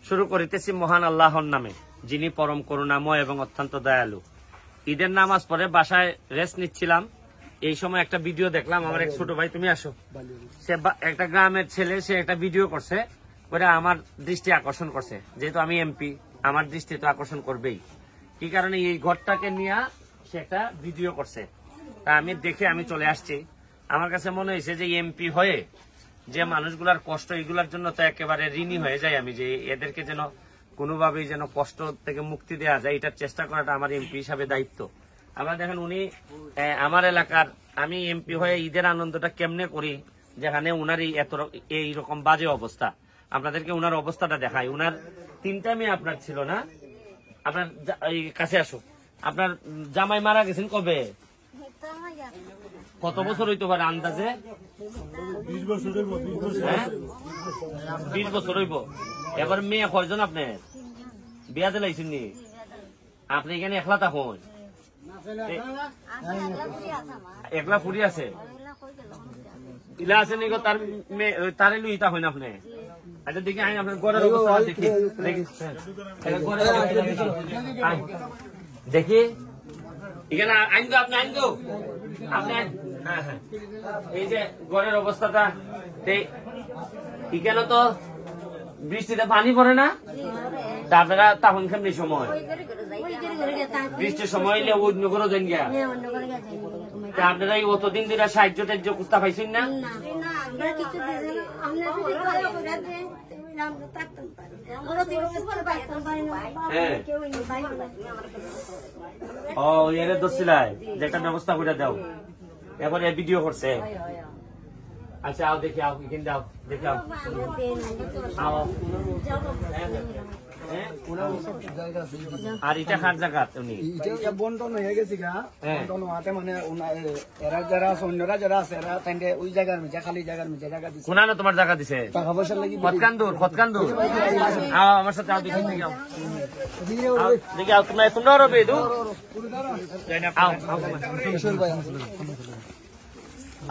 শুরু করিতেছি মহান আল্লাহর নামে, যিনি পরম করুণাময় এবং অত্যন্ত দয়ালু। ঈদের নামাজ পড়ে বাসায় রেস্ট নিচ্ছিলাম, এই সময় একটা ভিডিও দেখলাম। আমার এক ছোট ভাই, তুমি আসো, সে একটা গ্রামের ছেলে, সে একটা ভিডিও করছে, ওরা আমার দৃষ্টি আকর্ষণ করছে। যেহেতু আমি এমপি, আমার দৃষ্টি তো আকর্ষণ করবেই। কি কারণে এই ঘরটাকে নিয়ে সে একটা ভিডিও করছে, তা আমি দেখে আমি চলে আসছি। আমার কাছে মনে হয়েছে যে এমপি হয়ে যে মানুষগুলার কষ্ট, এগুলার জন্য তো একেবারে ঋণী হয়ে যায় আমি, যে এদেরকে যেন কোনোভাবেই যেন কষ্ট থেকে মুক্তি দেওয়া যায়, এটার চেষ্টা করাটা আমার এমপি হিসাবে দায়িত্ব। আবার দেখেন, উনি আমার এলাকার, আমি এমপি হয়ে ঈদের আনন্দটা কেমনে করি, যেখানে উনার এইরকম বাজে অবস্থা। আপনাদেরকে উনার অবস্থাটা দেখাই। উনার 3টা মেয়ে আপনার ছিল না? আপনার কাছে আসো। আপনার জামাই মারা গেছেন কবে? কত বছর হইতে পারে আন্দাজে? 20 বছর হইব। এবার মেয়ে কয়জন আপনার? বিয়া দিলাইছেন নি? আপনি এখানে একলা থাকুন? একলা ফুরি আছে? ইলা আছে নি? তারে লুইতা হয় না আপনি? আচ্ছা দেখি, আমি আপনার ঘরের অবস্থা দেখি দেখি এখানে আইন গো, আপনি আইন গো, আপনি হ্যাঁ হ্যাঁ, এই যে ঘরের অবস্থাটা, এখানে তো বৃষ্টিতে পানি পড়ে না? আপনারা তখন কেমনি সময় বৃষ্টির সময় এলে অন্য করে দেন গিয়া, আপনারা এই অতদিন ধরে সাহায্য টাহ্য কুস্তা পাইছেন না? ও এর দোষিলাই যে একটা ব্যবস্থা করে দাও, এখন এ ভিডিও করছে। আচ্ছা আও দেখি, আও এখানে দাও, দেখি আও আর এটা কার জায়গা? উনি বন্টন হয়ে গেছি গা, বন্টন হওয়াতে মানে এরা যারা আছে, অন্যরা যারা আছে, এরা তাইকে ওই জায়গার মিছে, খালি জায়গার মিছে জায়গা দিছে। কোনা না তোমার জায়গা দিছে? টাকা পয়সা লাগি খতকান্দুর আও আমার সাথে, আও দেখি আও দেখি আও, তোমরা রবে দু আও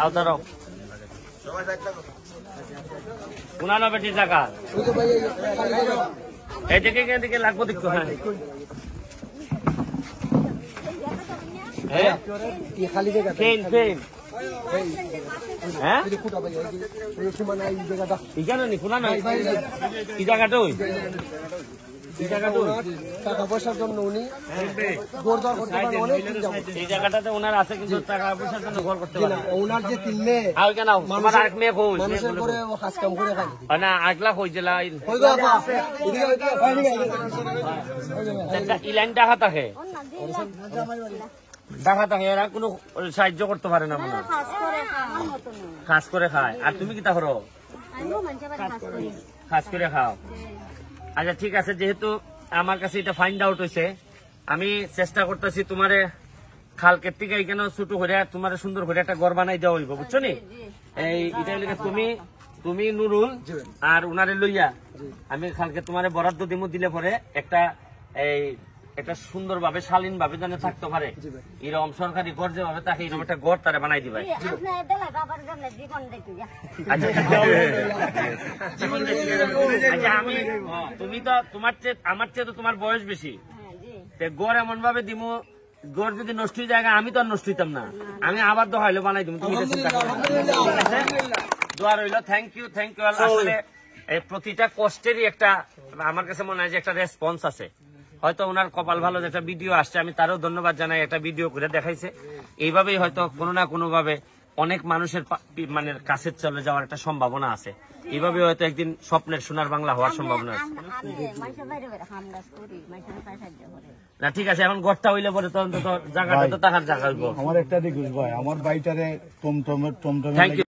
আও দাঁড়াও। কোনা না বেটি জায়গা এদিকে এদিকে লাগবো দেখো। হ্যাঁ খালি জায়গা এখানে নি খোলা নাই, এই জায়গাটা টাকা পয়সার জন্য উনি এই জায়গাটাতে ওনার আছে, কিন্তু টাকা পয়সার জন্য ঘর করতে পারে ওনার যে 3 মেয়ে, আরেক মেয়ে মানুষের করে কাজ কাম করে খায় না, আগলা হয়ে জেলা ইলাইন ডাকা থাকে, ডাকা থাকে, এরা কোনো সাহায্য করতে পারে না, মনে খাস করে খায়। আর তুমি কি তা করো? খাস করে খাও। আচ্ছা ঠিক আছে, যেহেতু আমার কাছে এটা ফাইন্ড আউট হয়েছে, আমি চেষ্টা করতেছি তোমারে খালকের থেকে এখানে ছোট করে তোমার সুন্দর করে একটা ঘর বানাই দেওয়া হইব, বুঝছো নি? এই এটা লেগে তুমি নুরুল আর উনারে লইয়া আমি খালকে তোমারে বরাদ্দ দিমু, দিলে পরে একটা সুন্দর ভাবে শালীন ভাবে যেন থাকতে পারে, এরকম সরকারি ঘর যেভাবে থাকে এরকম একটা ঘর তারা বানাই দিবে। আমি তুমি তো আমার চেয়ে তো তোমার বয়স বেশি, গড় এমন ভাবে দিমু, গড় যদি নষ্ট হয়ে যায় আমি তো আর নষ্ট হইতাম না, আমি আবার দোয়া হইলে বানাই দিব। তুমি দোয়া রইল। Thank you. আসলে প্রতিটা কষ্টেরই একটা, আমার কাছে মনে হয় যে একটা রেসপন্স আছে। হয়তো ওনার কপাল ভালো যে একটা ভিডিও আসছে, আমি তারও ধন্যবাদ জানাই, একটা ভিডিও করে দেখাইছে। এইভাবেই হয়তো কোনো না কোনো ভাবে অনেক মানুষের মানে কাছে চলে যাওয়ার একটা সম্ভাবনা আছে। এইভাবে হয়তো একদিন স্বপ্নের সোনার বাংলা হওয়ার সম্ভাবনা আছে। না ঠিক আছে, এখন ঘরটা হইলে পরে তো অন্তত জায়গাটা তো টাকার জায়গা হইব। আমার একটা রিকোয়েস্ট ভাই, আমার বাইটারে টমটমে থ্যাংক ইউ।